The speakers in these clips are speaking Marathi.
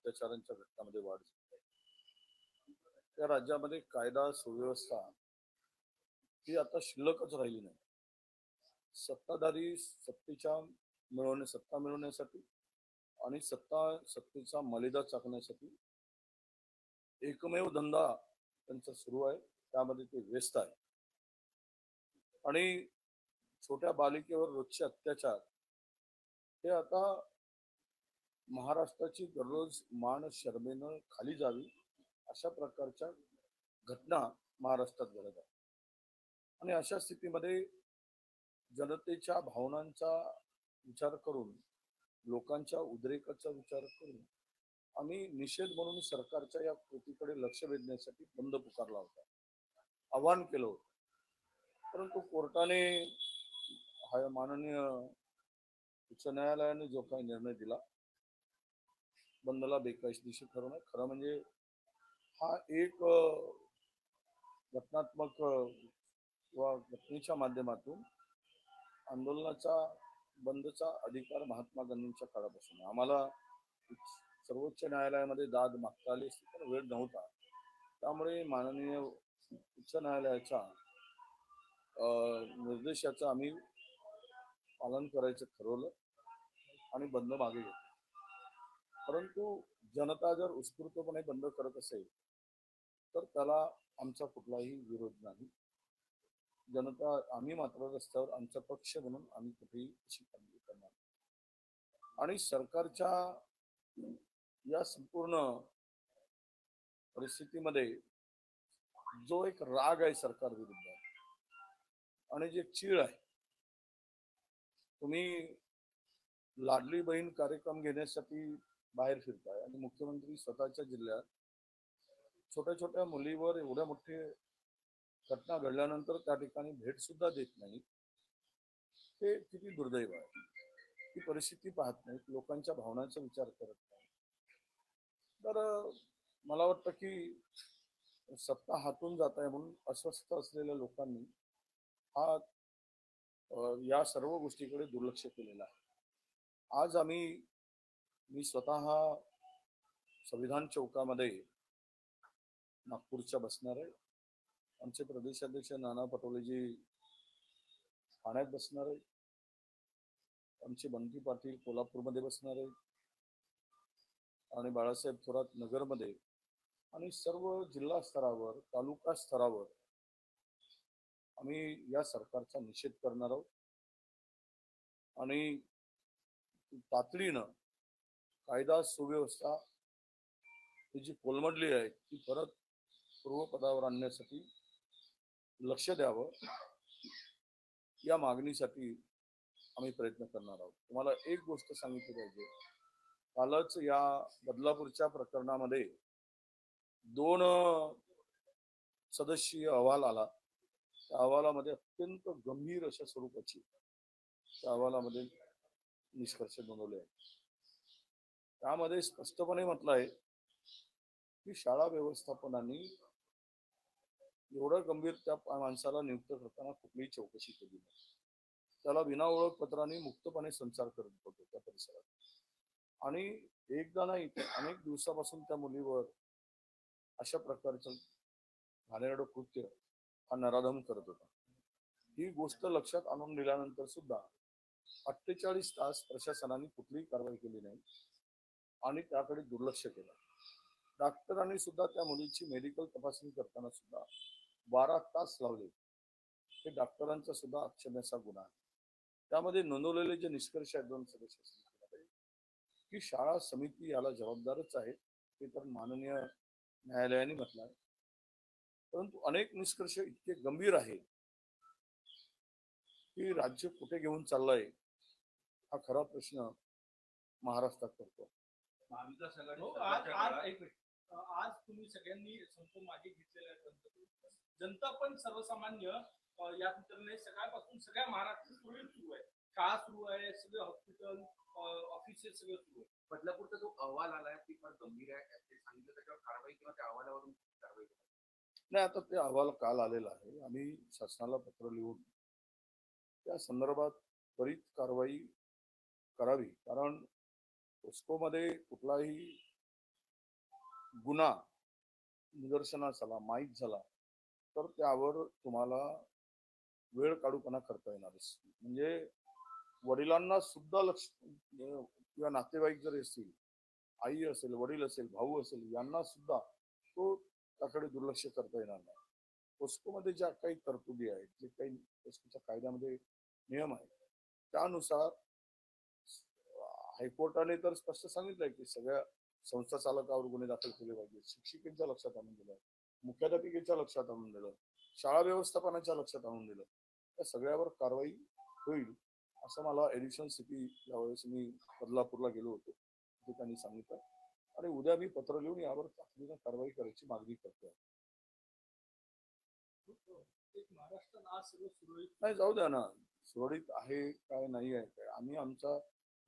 अत्याचारांच्या घटनांमध्ये वाढ झाली आहे. त्या राज्यामध्ये कायदा सुव्यवस्था ही आता शिल्लकच राहिली नाही. सत्ताधारी सत्ता मिळवण्यासाठी आणि सत्तेचा मलिदा चाकण्यासाठी एकमेव धंदा त्यांचा सुरू आहे, त्यामध्ये ते व्यस्त आहे. आणि छोट्या बालिकेवर रोजचे अत्याचार हे आता महाराष्ट्राची दररोज मान शर्मेनं खाली जावी अशा प्रकारच्या घटना महाराष्ट्रात घडत आहेत. आणि अशा स्थितीमध्ये जनतेच्या भावनांचा विचार करून, लोकांच्या उद्रेकाचा विचार करून आम्ही निषेध म्हणून सरकारच्या या कृतीकडे लक्ष वेधण्यासाठी बंद पुकारला होता, आवाहन केलं होतं. परंतु कोर्टाने माननीय उच्च न्यायालयाने जो काही निर्णय दिला, बंदला बेकायदेशीर ठरवणं, खरं म्हणजे हा एक घटनात्मक किंवा घटनेच्या माध्यमातून आंदोलनाचा बंदचा अधिकार महात्मा गांधींच्या काळापासून आम्हाला सर्वोच्च न्यायालयामध्ये दाद मागता आली असती, पण वेळ नव्हता. त्यामुळे माननीय उच्च न्यायालयाच्या निर्देशाचं आम्ही पालन करायचं ठरवलं आणि बंद मागे घेतलं. परंतु जनता जर उत्स्फूर्तपणे बंद करत असेल तर त्याला आमचा कुठलाही विरोध नाही. जनता आम्ही मात्र रस्त्यावर आमचा पक्ष म्हणून आम्ही कुठेही अशी कामगिरी करणार. आणि सरकारच्या या संपूर्ण परिस्थितीमध्ये जो एक राग आहे सरकार विरुद्ध आणि जे चीड आहे, तुम्ही लाडली बहीण कार्यक्रम घेण्यासाठी बाहेर फिरताय आणि मुख्यमंत्री स्वतःच्या जिल्ह्यात छोट्या छोट्या मुलीवर एवढ्या मोठे घटना घडल्यानंतर त्या ठिकाणी भेट सुद्धा देत नाही. हे किती दुर्दैव आहे. ही परिस्थिती पाहत नाहीत, लोकांच्या भावनांचा विचार करत नाही. तर मला वाटतं की सत्ता हातून जात आहे म्हणून अस्वस्थ असलेल्या लोकांनी हा या सर्व गोष्टीकडे दुर्लक्ष केलेलं आहे. आज मी स्वतः संविधान चौकामध्ये नागपूरच्या बसणार आहे. आमचे प्रदेशाध्यक्ष नाना पटोलेजी ठाण्यात बसणार आहे. आमचे बंटी पाटील कोल्हापूरमध्ये बसणार आहे आणि बाळासाहेब थोरात नगरमध्ये आणि सर्व जिल्हा स्तरावर, तालुका स्तरावर आम्ही या सरकारचा निषेध करणार आहोत. आणि तातडीनं कायदा सुव्यवस्था ही जी कोलमडली आहे ती परत पूर्वपदावर आणण्यासाठी लक्ष द्यावं, या मागणीसाठी आम्ही प्रयत्न करणार आहोत. तुम्हाला एक गोष्ट सांगितली पाहिजे, कालच या बदलापूरच्या प्रकरणामध्ये 2 सदस्यीय अहवाल आला. त्या अहवालामध्ये अत्यंत गंभीर अशा स्वरूपाची त्या अहवालामध्ये निष्कर्ष नोंदवले आहेत. त्यामध्ये स्पष्टपणे म्हटलं आहे की शाळा व्यवस्थापनाने एवढं गंभीर त्या माणसाला नियुक्त करताना कुठलीही चौकशी केली नाही. त्याला विना ओळखपत्राने मुक्तपणे संचार करत होते त्या परिसरात. आणि एकदा नाही अनेक दिवसापासून त्या मुलीवर अशा प्रकारचं घाणेरडं कृत्य हा नराधम करत होता. ही गोष्ट लक्षात आणून दिल्यानंतर सुद्धा 48 तास प्रशासनाने कुठलीही कारवाई केली नाही आणि त्याकडे दुर्लक्ष केलं. डॉक्टरांनी सुद्धा त्या मुलीची मेडिकल तपासणी करताना सुद्धा 12 तास लावले. हे डॉक्टरांचा सुद्धा अक्षम्याचा गुन्हा आहे. त्यामध्ये नोंदवलेले जे निष्कर्ष आहेत 2 सदस्य समितीमध्ये, की शाळा समिती याला जबाबदारच आहे, ते तर माननीय न्यायालयाने म्हटलं आहे. परंतु अनेक निष्कर्ष इतके गंभीर आहेत की राज्य कुठे घेऊन चाललंय हा खरा प्रश्न महाराष्ट्रात पडतो. आज तुम्ही सगळ्यांनी संप मागे घेतलेला आहे. जनता पण सर्वसामान्य या ठिकाणी सकाळपासून सगळ्या महाराष्ट्रात सुरू आहे. शाळा सुरू आहे, सगळे हॉस्पिटल ऑफिसेस सगळं सुरू आहे. बदलापूरचा जो अहवाल आलाय ती फार गंभीर आहे, ते सांगितलं त्याच्यावर कारवाई किंवा त्या अहवालावरून कारवाई नाही. आता ते अहवाल काल आलेला आहे. आम्ही शासनाला पत्र लिहून त्या संदर्भात त्वरित कारवाई करावी, कारण पोस्कोमध्ये कुठलाही गुन्हा निदर्शनास आला, माहीत झाला, तर त्यावर तुम्हाला वेळ काढूपणा करता येणारच. म्हणजे वडिलांना सुद्धा लक्ष किंवा नातेवाईक जर असतील, आई असेल, वडील असेल, भाऊ असेल, यांना सुद्धा तो त्याकडे दुर्लक्ष करता येणार नाही. पोस्कोमध्ये ज्या काही तरतुदी आहेत, जे काही पोस्कोच्या कायद्यामध्ये नियम आहेत, त्यानुसार हायकोर्टाने तर स्पष्ट सांगितलंय की सगळ्या संस्था चालकावर गुन्हे दाखल केले पाहिजे. शिक्षिकेच्या लक्षात आणून दिलं, मुख्याध्यापिकेच्या लक्षात आणून दिलं, शाळा व्यवस्थापनाच्या लक्षात आणून दिलं. त्या सगळ्यावर कारवाई होईल असं मला एडिशनल सीपी यावेळेस मी बदलापूरला गेलो होतो, ते त्यांनी सांगितलं. आणि उद्या मी पत्र लिहून यावर तातडीनं कारवाई करायची मागणी करतोय. एक महाराष्ट्रात आज सगळं सुरळीत नाही, जाऊ द्या ना, सुरळीत आहे काय नाही आहे काय, आम्ही आमचा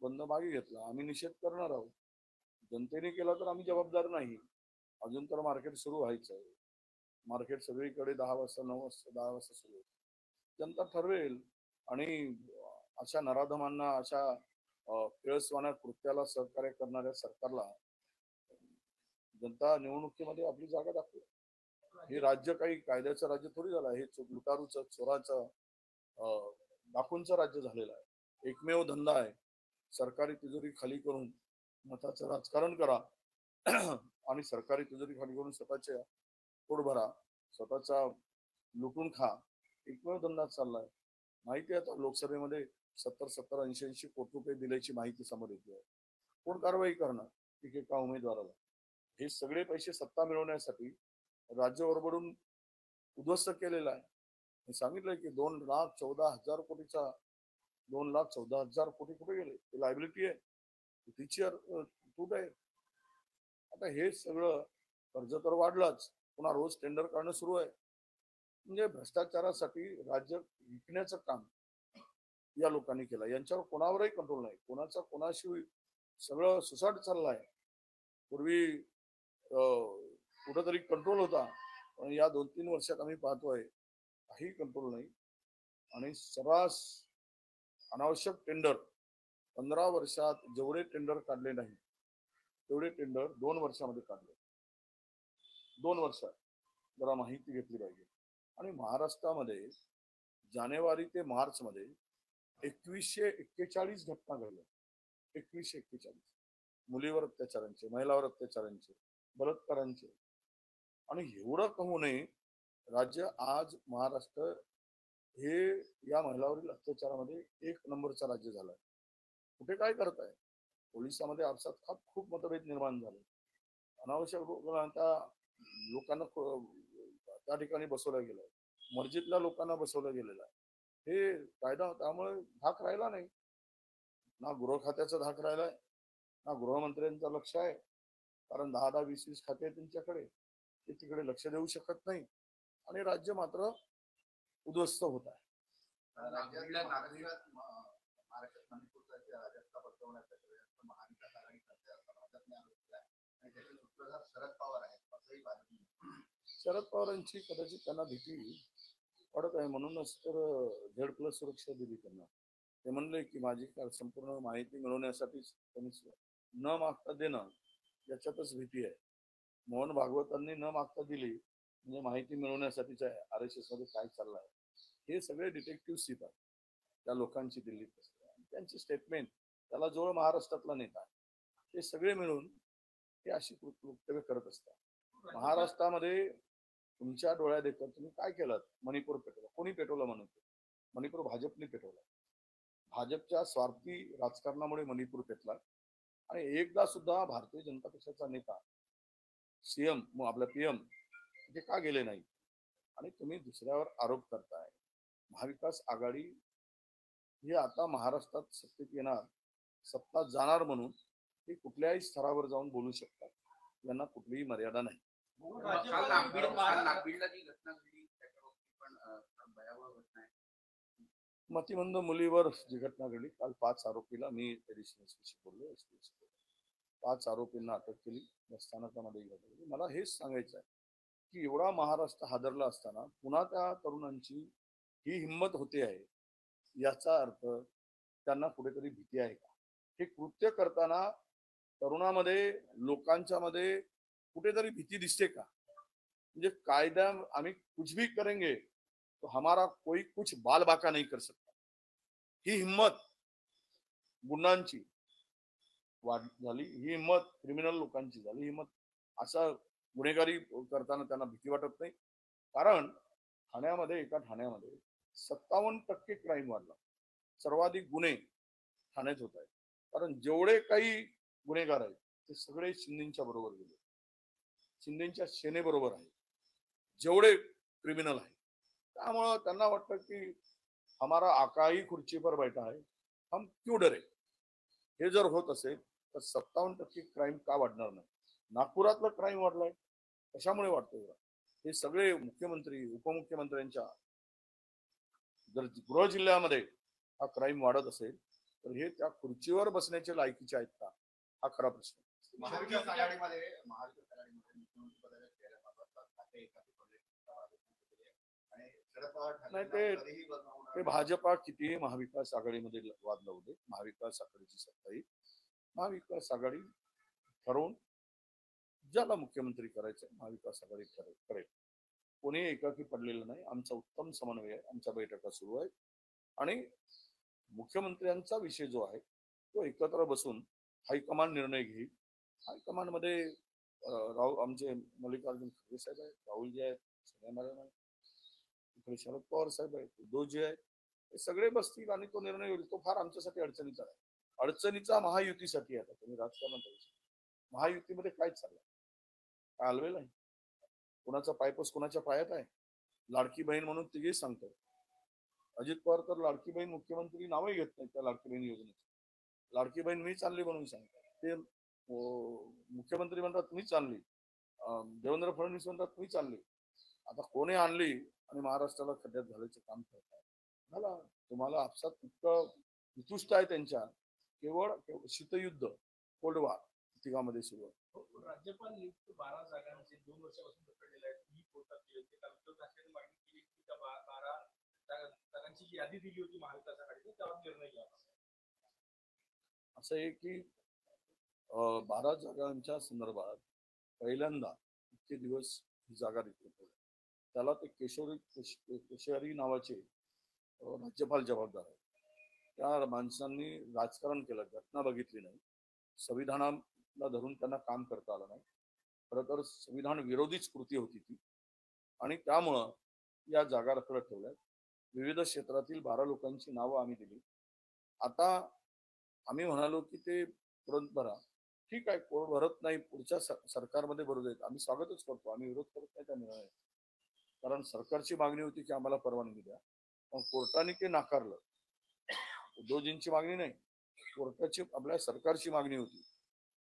बंद मागे घेतला, आम्ही निषेध करणार आहोत. जनतेने केला तर आम्ही जबाबदार नाही. अजून तर मार्केट सुरू व्हायचं आहे. मार्केट सगळीकडे 10 वाजता 9 वाजता 10 वाजता सुरू होईल. जनता ठरवेल. आणि अशा नराधमांना, अशा किळसवाण्या कृत्याला सहकार्य करणाऱ्या सरकारला जनता निवडणुकीमध्ये आपली जागा दाखवेल. हे राज्य काही कायद्याचं राज्य थोडी झालं, हे लुटारूचं, चोराचं, डाकूंचं राज्य झालेलं आहे. एकमेव धंदा आहे, सरकारी तिजोरी खाली करून मताचं राजकारण करा आणि सरकारी तिजोरी खाली करून स्वतःच्या पोट भरा, स्वतःचा लुटून खा. एकमेव धंदा चाललाय. माहिती आहे आता लोकसभेमध्ये 70 80 कोटी रुपये दिल्याची माहिती समोर येते. कोण कारवाई करणार एका उमेदवाराला? हे सगळे पैसे सत्ता मिळवण्यासाठी राज्य ओरबडून उद्ध्वस्त केलेला आहे. मी सांगितलंय की 2,14,000 कोटीचा 2,14,000 कोटी कुठे गेले? ते लायबिलिटी आहे, तिची तूट आहे. आता हे सगळं कर्ज तर वाढलाच, पुन्हा रोज टेंडर काढणं सुरू आहे. म्हणजे भ्रष्टाचारासाठी राज्य विकण्याचं काम या लोकांनी केलं. यांच्यावर कोणावरही कंट्रोल नाही, कोणाचा कोणाशी सगळं सुसाट चाललाय. पूर्वी कुठंतरी कंट्रोल होता, पण या 2-3 वर्षात आम्ही पाहतोय काही कंट्रोल नाही. आणि सर्रास अनावश्यक टेंडर 15 वर्षात जेवढे टेंडर काढले नाही तेवढे टेंडर 2 वर्षामध्ये काढले. 2 वर्षात जरा माहिती घेतली पाहिजे. आणि महाराष्ट्रामध्ये जानेवारी ते मार्च मध्ये 2141 घटना घडल्या. 2141 मुलीवर अत्याचारांचे, महिलावर अत्याचारांचे, बलात्कारांचे. आणि एवढं कहू नये, राज्य आज महाराष्ट्र हे या महिलावरील अत्याचारामध्ये 1 नंबरचा राज्य झालाय. कुठे काय करताय? पोलिसांमध्ये आपसात खूप मतभेद निर्माण झाले. अनावश्यक लोकांना त्या ठिकाणी बसवलं गेलंय. मस्जिदला लोकांना बसवलं गेलेलं आहे. हे कायदा त्यामुळे धाक राहिला नाही. ना गृह खात्याचा धाक राहिलाय, ना गृहमंत्र्यांचं लक्ष आहे. कारण 10-10, 20-20 खाते आहेत त्यांच्याकडे, ते तिकडे लक्ष देऊ शकत नाही. आणि राज्य मात्र उद्ध्वस्त होत आहे. राज्यातल्या नागरिकात महाराष्ट्रात मणिपूरचा राजत्ता बसवण्याचा प्रयत्न महाविकास आघाडी करते असं भाजपने आरोप केला आणि त्याचे सूत्रधार शरद पवार आहेत असंही भाजपने. शरद पवारांची कदाचित त्यांना भीती वाटत आहे, म्हणूनच तर Z+ सुरक्षा दिली त्यांना. ते म्हणले की माझी संपूर्ण माहिती मिळवण्यासाठीच त्यांनी न मागता देणं, याच्यातच भीती आहे. मोहन भागवतांनी न मागता दिली म्हणजे माहिती मिळवण्यासाठीच आहे. RSS मध्ये काय चाललंय हे सगळे डिटेक्टिव्ह सीप आहेत त्या लोकांची दिल्लीत असते. त्यांची स्टेटमेंट, त्याला जो महाराष्ट्रातला नेता ते सगळे मिळून हे अशी वक्तव्य करत असतात. महाराष्ट्रामध्ये तुमच्या डोळ्या देखत तुम्ही काय केलं? मणिपूर पेटवलं. कोणी पेटवलं? मणिपूर भाजपने पेटवलं. भाजपच्या स्वार्थी राजकारणामुळे मणिपूर पेटला. आणि एकदा सुद्धा भारतीय जनता पक्षाचा नेता सीएम, आपला PM ते का गेले नाही? आणि तुम्ही दुसऱ्यावर आरोप करताय. महाविकास आघाडी ही आता महाराष्ट्रात सत्तेत येणार, सत्ता जाणार म्हणून ते कुठल्याही स्तरावर जाऊन बोलू शकतात. यांना कुठलीही मर्यादा नाही. काल नागबीडला जी घटना घडली त्याच्या बाबतीत पण भयावह घटना आहे. मतिमंद मुलीवर जी घटना घडली, काल 5 आरोपीला मी एडिशनल एसपीशी बोललो, 5 आरोपींना अटक केली. स्थानकामध्ये घडली. मला हेच सांगायचं आहे की एवढा महाराष्ट्र हादरला असताना पुन्हा त्या तरुणांची ही हिंमत होते आहे, याचा अर्थ त्यांना कुठेतरी भीती आहे का? हे कृत्य करताना तरुणामध्ये, लोकांच्या मध्ये कुठेतरी भीती दिसते का? म्हणजे कायदा आम्ही कुछ भी करेंगे तो हमारा कोई कुछ बाल बाका नहीं कर सकता, ही हिम्मत गुंडांची झाली, ही हिंमत क्रिमिनल लोकांची झाली, हिंमत असा गुन्हेगारी करताना त्यांना भीती वाटत नाही. कारण एका ठाण्यामध्ये 57% क्राईम वाढला. सर्वाधिक गुन्हे ठाण्यात होत आहेत. कारण जेवढे काही गुन्हेगार आहेत ते सगळे शिंदेच्या बरोबर गेले, शिंदेच्या सेनेबरोबर आहे, जेवढे क्रिमिनल आहेत. त्यामुळं त्यांना वाटतं की हमारा आका ही खुर्ची पर बैठा है, हम क्यों डरे. हे जर होत असेल तर 57% क्राईम का वाढणार नाही? नागपुरातलं क्राईम वाढलाय, कशामुळे वाढतोय? हे सगळे मुख्यमंत्री उपमुख्यमंत्र्यांच्या जर गृह जिल्ह्यामध्ये हा क्राईम वाढत असेल तर हे त्या खुर्चीवर बसण्याचे लायकीचे आहेत का, हा खरा प्रश्न. महाविकास आघाडीमध्ये मुख्यमंत्री पदाच्या चेहऱ्याबाबत ठाकरे एकाकी पडले आणि शरद पवार नाही, ठाकरे तरीही बनवणार. ते भाजपा कितीही महाविकास आघाडीमध्ये वाद लावू दे, महाविकास आघाडीची सत्ता ही महाविकास आघाडी ठरवून ज्याला मुख्यमंत्री करायचं महाविकास आघाडी करेल. कोणी एकाकी पडलेलं नाही. आमचा उत्तम समन्वय आहे, आमच्या बैठका सुरू आहेत आणि मुख्यमंत्र्यांचा विषय जो आहे तो एकत्र बसून हायकमांड निर्णय घेईल. हायकमांड मध्ये आमचे मल्लिकार्जुन खरगे साहेब आहेत, राहुलजी आहेत, सोनिया मॅडम आहेत, इकडे शरद पवार साहेब आहेत, उद्धवजी आहेत, हे सगळे बसतील आणि तो निर्णय होईल. तो फार आमच्यासाठी अडचणीचा आहे. अडचणीचा महायुतीसाठी आहे. तुम्ही राजकारणात महायुतीमध्ये काय चाललंय? काय आलवेल आहे? कोणाचा पायपस कोणाच्या पायात आहे? लाडकी बहीण म्हणून तिघे सांगतात. अजित पवार तर लाडकी बहीण मुख्यमंत्री नावही घेत नाही त्या लाडकी बहीण योजनेचं. लाडकी बहीण मी चालली म्हणून सांगतात. ते मुख्यमंत्री म्हणतात मी चालली, देवेंद्र फडणवीस म्हणतात मी चालली. आता कोणी आणली आणि महाराष्ट्राला खड्ड्यात घालायचं काम करतात. मला तुम्हाला आपसात इतकं वितुष्ट आहे त्यांच्या, केवळ शीतयुद्ध, कोल्ड वॉर तिघामध्ये सुरू आहे. राज्यपाल नियुक्त 12 जागांचे 2 वर्षापासून पकडलेले आहेत. ही कोर्टात गेली होती. काल उद्धव ठाकरेंनी मागणी केली की त्या 12 जागांची जी यादी दिली होती महाविकास आघाडीने त्यावर निर्णय घ्यावा. असं आहे की 12 जागांच्या संदर्भात पहिल्यांदा इतके दिवस ही जागा रिक्त होती. त्याला ते केशरी नावाचे राज्यपाल जबाबदार आहेत. त्या माणसांनी राजकारण केलं, घटना बघितली नाही, संविधानाला धरून त्यांना काम करता आलं नाही. खरं तर संविधान विरोधीच कृती होती ती आणि त्यामुळं या जागा रखडत ठेवल्या. विविध क्षेत्रातील 12 लोकांची नावं आम्ही दिली. आता आम्ही म्हणालो की ते तुरंत भरा. ठीक आहे, कोण भरत नाही पुढच्या सरकारमध्ये भरू देत, आम्ही स्वागतच करतो, आम्ही विरोध करत नाही त्या निर्णय. कारण सरकारची मागणी होती की आम्हाला परवानगी द्या, पण कोर्टाने ते नाकारलं. उद्धवजींची मागणी नाही, कोर्टाची आपल्या सरकारची मागणी होती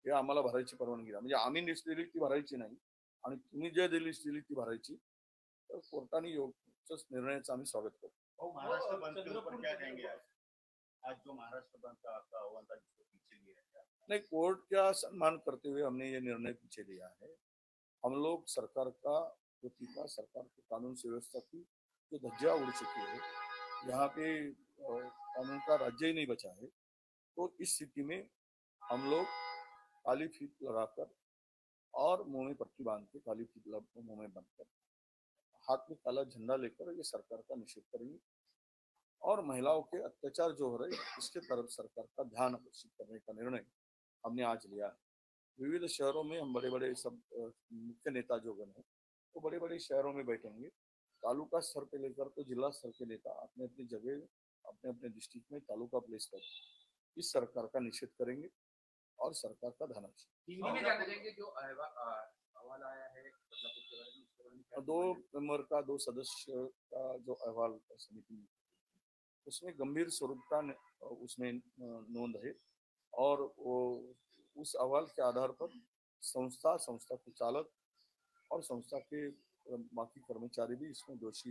की आम्हाला भरायची परवानगी द्या. म्हणजे आम्ही लिस्ट दिली ती भरायची नाही आणि तुम्ही जे लिस्ट दिली ती भरायची. तर कोर्टाने योग्य निर्णयाचं आम्ही स्वागत करतो. महाराष्ट्र बंद के ऊपर क्या कहेंगे आज जो महाराष्ट्र बंद का आपका आह्वान था जिसको पीछे लिया गया? नहीं, कोर्ट का सम्मान करते हुए हमने ये निर्णय पीछे लिया है. हम लोग सरकार का सरकार की कानून से व्यवस्था की जो धज्जियां उड़ चुकी है, यहाँ पे कानून का राज्य ही नहीं बचा है. तो इस स्थिति में हम लोग काली फीत लगाकर और मुंह में पट्टी बांध के, काली फीत मुंह में बांधकर, हाथ में काला झंडा लेकर ये सरकार का निषेध करेंगे और महिलाओं के अत्याचार जो हो रहे हैं इसके तरफ सरकार का ध्यान आकर्षित करने का निर्णय हमने आज लिया है. विविध शहरों में हम बड़े बड़े सब मुख्य नेता जो गण हैं वो बड़े बड़े शहरों में बैठेंगे. तालुका स्तर पे लेकर तो जिला स्तर के नेता अपने अपनी जगह, अपने अपने डिस्ट्रिक्ट में तालुका प्लेस कर इस सरकार का निषेध करेंगे और सरकार का ध्यान आकर्षित. हिंदी में जानना चाहेंगे जो अहवाल आया है बदलापुर के बारे में, उसके बारे में क्या 2 मेंबर का 2 सदस्य का जो अहवाल समिति में, उसमें गंभीर स्वरूप का उसमें नोंद है और वो उस अहवाल के आधार पर संस्था के चालक और संस्था के बाकी कर्मचारी भी इसमें दोषी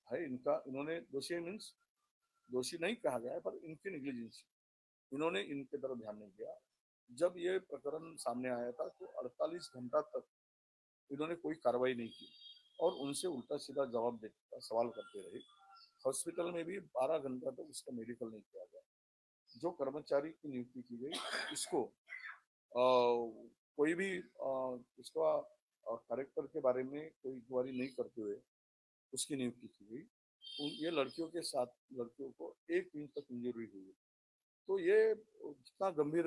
है. इन्होंने दोषी मीन्स दोषी नहीं कहा गया है, पर इनकी नेग्लिजेंस, इन्होंने इनके तरफ ध्यान नहीं दिया. जब ये प्रकरण सामने आया था तो 48 घंटा तक इन्होंने कोई कार्रवाई नहीं की और उनसे उल्टा सीधा जवाब देकर सवाल करते रहे. हॉस्पिटल में भी 12 घंटा तक उसका मेडिकल नहीं किया गया. जो कर्मचारी की नियुक्ति की गई इसको कोई भी उसका कैरेक्टर के बारे में कोई इंक्वायरी नहीं करते हुए उसकी नियुक्ति की गई। ये लड़कियों के साथ लड़कियों को 1 इंच तक इंजरी हुई है। तो ये जितना गंभीर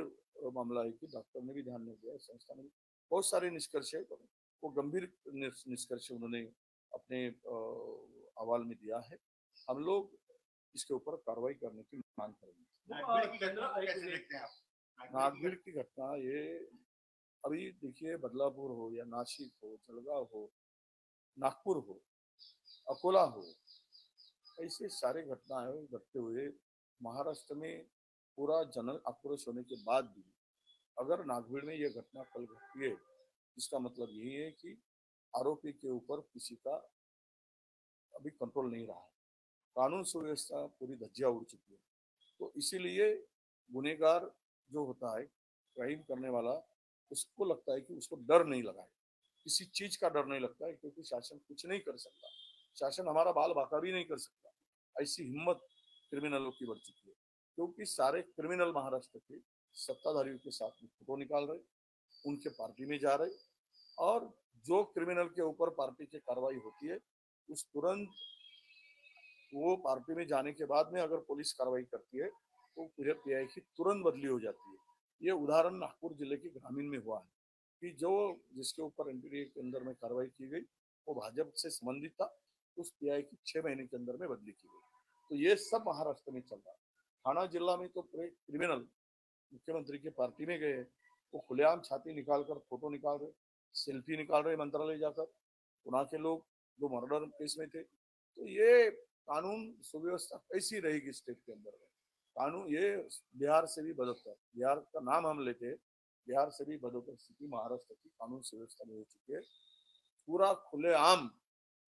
मामला है कि डॉक्टर ने भी ध्यान नहीं दिया, संस्था ने भी बहुत सारे निष्कर्ष है, वो गंभीर निष्कर्ष उन्होंने अपने अहवाल में दिया है। हम लोग इसके ऊपर कार्रवाई करने की मांग करेंगे। नागभीड़ की घटना को कैसे देखते हैं आप? नागभीड़ की घटना ये अभी देखिए, बदलापुर हो या नासिक हो, जलगांव हो, नागपुर हो, अकोला हो, ऐसे सारे घटनाएं घटते हुए महाराष्ट्र में पूरा जन आक्रोश होने के बाद भी अगर नागभीड़ में ये घटना कल घटती है, इसका मतलब यही है कि आरोपी के ऊपर किसी का अभी कंट्रोल नहीं रहा है, कानून सुव्यवस्था पूरी धज्जियां उड़ चुकी है। तो इसीलिए गुनेगार जो होता है, क्राइम करने वाला, उसको लगता है कि उसको डर नहीं लगा है, किसी चीज का डर नहीं लगता है, क्योंकि शासन कुछ नहीं कर सकता, शासन हमारा बाल बाका भी नहीं कर सकता। ऐसी हिम्मत क्रिमिनलों की बढ़ चुकी है, क्योंकि सारे क्रिमिनल महाराष्ट्र के सत्ताधारियों के साथ में फोटो निकाल रहे, उनके पार्टी में जा रहे, और जो क्रिमिनल के ऊपर पार्टी की कार्रवाई होती है उस तुरंत वो पार्टी में जाने के बाद में अगर पुलिस कार्रवाई करती है तो पूरे पीआई की तुरंत बदली हो जाती है। ये उदाहरण नागपुर जिले के ग्रामीण में हुआ है कि जो जिसके ऊपर एनडीए के अंदर में कार्रवाई की गई वो भाजपा से संबंधित था, उस पीआई की 6 महीने के अंदर में बदली की गई। तो ये सब महाराष्ट्र में चल रहा है। थाना जिला में तो पूरे क्रिमिनल मुख्यमंत्री की पार्टी में गए, वो खुलेआम छाती निकाल कर फोटो निकाल रहे, सेल्फी निकाल रहे मंत्रालय जाकर, वहां के लोग जो मर्डर केस में थे। तो ये कानून सुव्यवस्था कैसी रहेगी स्टेट के अंदर में? कानून ये बिहार से भी बदतर, बिहार का नाम हम लेते हैं, बिहार से भी बदतर स्थिति महाराष्ट्र की कानून सुव्यवस्था में हो चुकी है। पूरा खुलेआम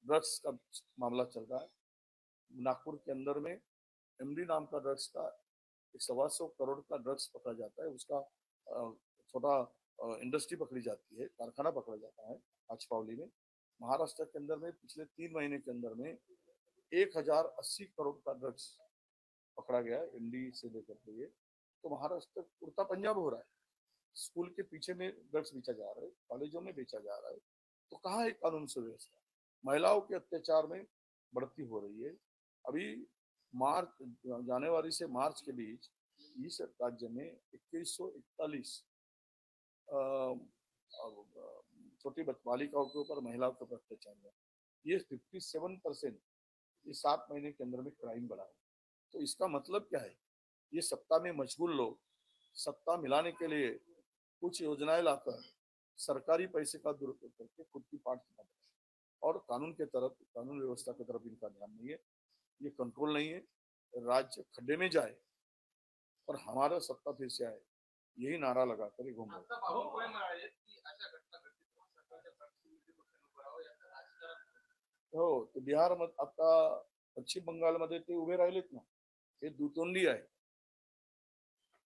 ड्रग्स का मामला चल रहा है। नागपुर के अंदर में एमडी नाम का ड्रग्स का 125 करोड़ का ड्रग्स पकड़ा जाता है, उसका छोटा इंडस्ट्री पकड़ी जाती है, कारखाना पकड़ा जाता है आचपावली में। महाराष्ट्र के अंदर में पिछले 3 महीने के अंदर में 1080 करोड़ का ड्रग्स पकड़ा गया एमडी से लेकर के। ये तो महाराष्ट्र उड़ता पंजाब हो रहा है, स्कूल के पीछे में ड्रग्स बेचा जा रहा है, कॉलेजों में बेचा जा रहा है। तो कहाँ है कानून सुव्यवस्था? महिलाओं के अत्याचार में बढ़ती हो रही है। अभी मार्च जनवरी से मार्च के बीच इस राज्य में 2141 छोटी बालिकाओं के ऊपर, महिलाओं के ऊपर अत्याचार हुआ। ये 57% ये 7 महीने के अंदर में क्राइम बढ़ा है। तो इसका मतलब क्या है? ये सत्ता में मशगूल लोग सत्ता मिलाने के लिए कुछ योजनाएं लाकर सरकारी पैसे का दुरुपयोग करके खुद की पार्ट खिला रहे हैं, और कानून के तरफ, कानून व्यवस्था की तरफ इनका ध्यान नहीं है, ये कंट्रोल नहीं है। राज्य खड्डे में जाए और हमारा सत्ता फिर से आए, यही नारा लगाकर ये घूम रहे हैं। आता बावनकुळे म्हणाले की अशा घटना घडतील तेव्हा सरकारच्या प्राथमिकतेने पक्षाने करावं याचं राजकारण हो, ते बिहार मध्ये आता पश्चिम बंगालमध्ये ते उभे राहिलेत ना, हे दुतोंडी आहे,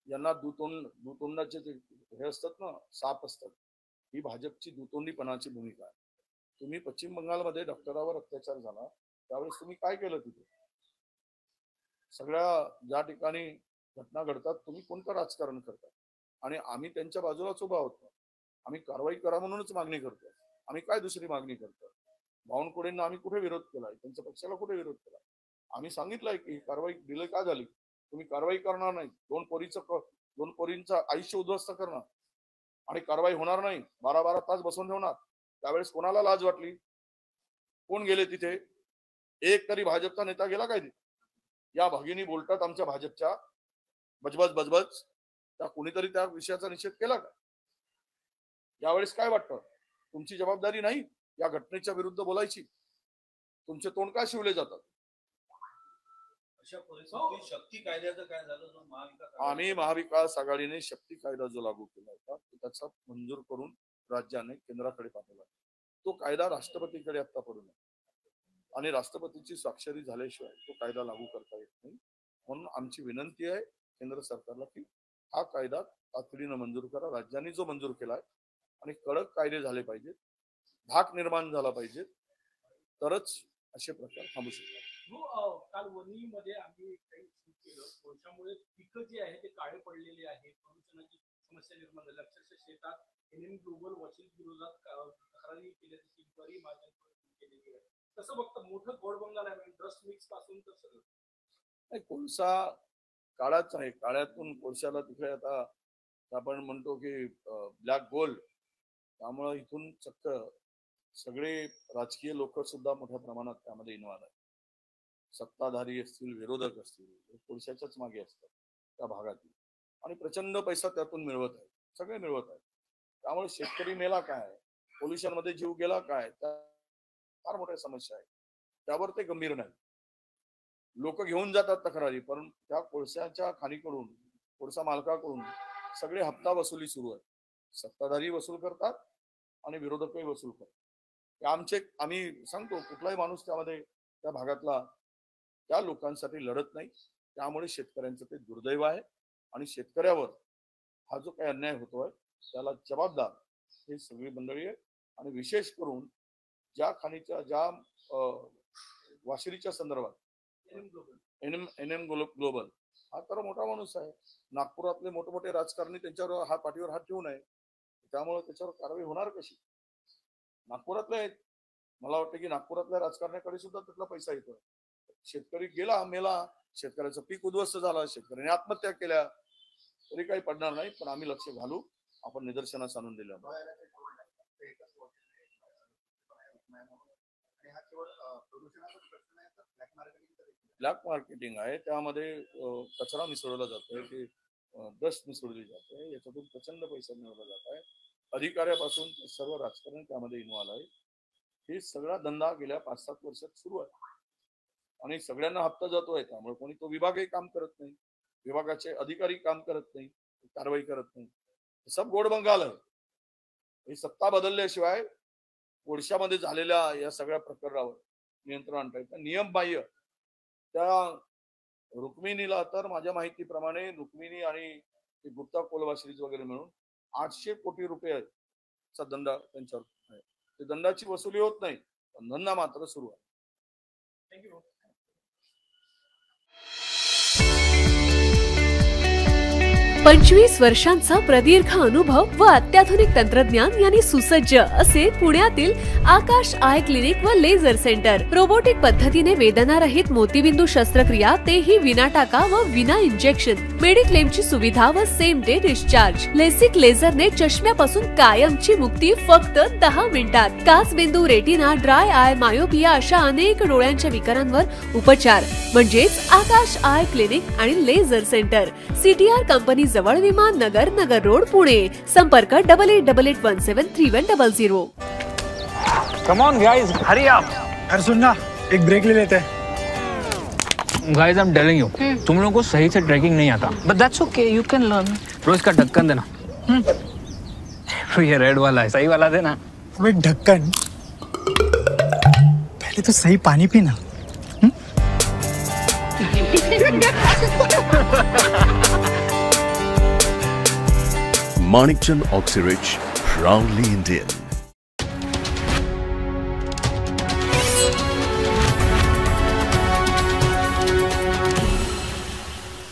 यांना दुतोंडाचे जे हे असतात ना, साप असतात, ही भाजपची दुतोंडीपणाची भूमिका आहे। तुम्ही पश्चिम बंगालमध्ये डॉक्टरावर अत्याचार झाला त्यावेळेस तुम्ही काय केलं? तिथे सगळ्या ज्या ठिकाणी घटना घडतात तुम्ही कोणतं राजकारण करता? आणि आम्ही त्यांच्या बाजूलाच उभा होतो, आम्ही कारवाई करा म्हणूनच मागणी करतो, आम्ही काय दुसरी मागणी करतो? बावनकुळेंना आम्ही कुठे विरोध केलाय? त्यांच्या पक्षाला कुठे विरोध केला? आम्ही सांगितलंय की कारवाई डिले का झाली, तुम्ही कारवाई करणार नाही, दोन पोरींचं आयुष्य उद्ध्वस्त करणार आणि कारवाई होणार नाही, 12-12 तास बसून ठेवणार, त्यावेळेस कोणाला लाज वाटली? कोण गेले तिथे? एक तरी भाजपचा नेता गेला काय? या भगिनी बोलतात आमच्या भाजपच्या, बजबज, त्या कोणीतरी त्या विषयाचा निषेध केला का? यावेळेस काय वाटतं? तुमची जबाबदारी नाही या घटनेच्या विरुद्ध बोलायची? तुमचे तोंड का शिवले जातात? अशा परिस्थितीत शक्ती कायद्याचं काय झालं? जो महाविकास आम्ही महाविकास आघाडीने शक्ती कायदा जो लागू केला होता त्याचा मंजूर करून राज्याने केंद्राकडे पाठवला, तो कायदा राष्ट्रपतीकडे आता पडून आहे आणि राष्ट्रपतीची स्वाक्षरी झाल्याशिवाय तो कायदा लागू करता येत नाही। म्हणून आमची विनंती आहे केंद्र सरकारला की हा कायदा तातडीनं मंजूर करा, राज्यांनी जो मंजूर केलाय, आणि कडक कायदे झाले पाहिजेत, धाक निर्माण झाला पाहिजे, तरच असे प्रकार थांबू शकतात। काल वणीमध्ये आम्ही काही केलं, कोळशामुळे पिकं जी आहे ते काळे पडलेले आहे, प्रदूषणाची समस्या निर्माण झाल्या. अक्षरशः शेतात NM ग्लोबल वॉशिंग विरोधात तक्रारी केल्याची इन्क्वायरी माझ्याकडे केलेली आहे. कसं बघतं मोठं गोड बंगाल आहे, ड्रग्स मिक्स पासून तर सगळं. नाही, कोळसा काळाच आहे. काळ्यातून कोळशाला तिकडे आता आपण म्हणतो की ब्लॅक गोल्ड. त्यामुळं इथून चक्क सगळे राजकीय लोक सुद्धा मोठ्या प्रमाणात त्यामध्ये इन्व्हॉल्व आहेत. सत्ताधारी असतील, विरोधक असतील, हे कोळशाच्याच मागे असतात त्या भागातील आणि प्रचंड पैसा त्यातून मिळवत आहेत. सगळे मिळवत आहेत. त्यामुळे शेतकरी मेला काय, पोल्युशनमध्ये जीव गेला काय, त्या फार मोठ्या समस्या आहेत. त्यावर ते गंभीर नाही. लोक घेऊन जातात तक्रारी, पण त्या कोळशाच्या खाणीकडून, कोळसा मालकाकडून सगळे हप्ता वसुली सुरू आहे. सत्ताधारी वसूल करतात आणि विरोधकही वसूल करतात. आम्ही सांगतो, कुठलाही माणूस त्यामध्ये त्या भागातला त्या लोकांसाठी लढत नाही. त्यामुळे शेतकऱ्यांचं ते दुर्दैव आहे आणि शेतकऱ्यावर हा जो काही अन्याय होतोय त्याला जबाबदार हे सगळी मंडळी आहे. आणि विशेष करून ज्या खाणीच्या, ज्या वाशिरीच्या संदर्भात NM ग्लोबल हा तर मोठा माणूस आहे. नागपुरातले मोठमोठे राजकारणी त्यांच्यावर पाठीवर हात ठेवून आहे. त्यामुळे त्याच्यावर कारवाई होणार कशी? नागपुरातले आहेत. मला वाटतं की नागपुरातल्या राजकारण्याकडे सुद्धा त्यातला पैसा येतोय. शेतकरी गेला, मेला, शेतकऱ्याचं पीक उद्ध्वस्त झालं, शेतकऱ्याने आत्महत्या केल्या, तरी काही पडणार नाही. पण आम्ही लक्ष घालू. आपण निदर्शनास आणून दिलं. ब्लॅक मार्केटिंग आहे. त्यामध्ये कचरा मिसळला जातोय, ते डस्ट मिसळली जाते. याच्यातून प्रचंड पैसा मिळवला जात आहे. अधिकाऱ्यापासून सर्व राजकारण त्यामध्ये इन्व्हॉल्व आहे. हे सगळा धंदा गेल्या 5-7 वर्षात सुरू आहे आणि सगळ्यांना हप्ता जातोय. त्यामुळे कोणी तो विभागही काम करत नाही, विभागाचे अधिकारी काम करत नाही, कारवाई करत नाही. सब गोड बंगाल आहे. ही सत्ता बदलल्याशिवाय कोळशामध्ये झालेल्या या सगळ्या प्रकारावर नियंत्रण आणता येतं. नियम बाह्य त्या रुक्मिणीला तर माझ्या माहितीप्रमाणे रुक्मिणी आणि गुप्ता कोलवाश्रीज वगैरे मिळून 800 कोटी रुपयाचा दंड त्यांच्यावर आहे. ते दंडाची वसुली होत नाही, पण धंदा मात्र सुरू आहे. थँक्यू. 25 वर्षांचा प्रदीर्घ अनुभव व अत्याधुनिक तंत्रज्ञान यांनी सुसज्ज असे पुण्यातील आकाश आय क्लिनिक व लेझर सेंटर. रोबोटिक पद्धतीने वेदनारहित मोतीबिंदू शस्त्रक्रिया, तेही विना टाका व विना इंजेक्शन. मेडिक्लेमची सुविधा व सेम डे डिस्चार्ज. लेसिक लेझरने चष्म्यापासून कायमची मुक्ती फक्त 10 मिनिटात. काचबिंदू, रेटिना, ड्राय आय, मायोपिया अशा अनेक डोळ्यांच्या विकारांवर उपचार म्हणजेच आकाश आय क्लिनिक आणि लेझर सेंटर. CTR कंपनी जवळ, विमान नगर, नगर रोड, पुणे. संपर्क 8888173100. Come on guys, hurry up. यार सुन ना, एक ब्रेक ले लेते हैं. Guys, I'm telling you, तुम लोगों को सही से ट्रैकिंग नहीं आता. But that's okay, you can learn. रोज का ढक्कन देना. ये रेड वाला है, सही वाला देना. अबे ढक्कन, पहले तो सही पानी पीना. Manikchand Oxyrich, proudly Indian.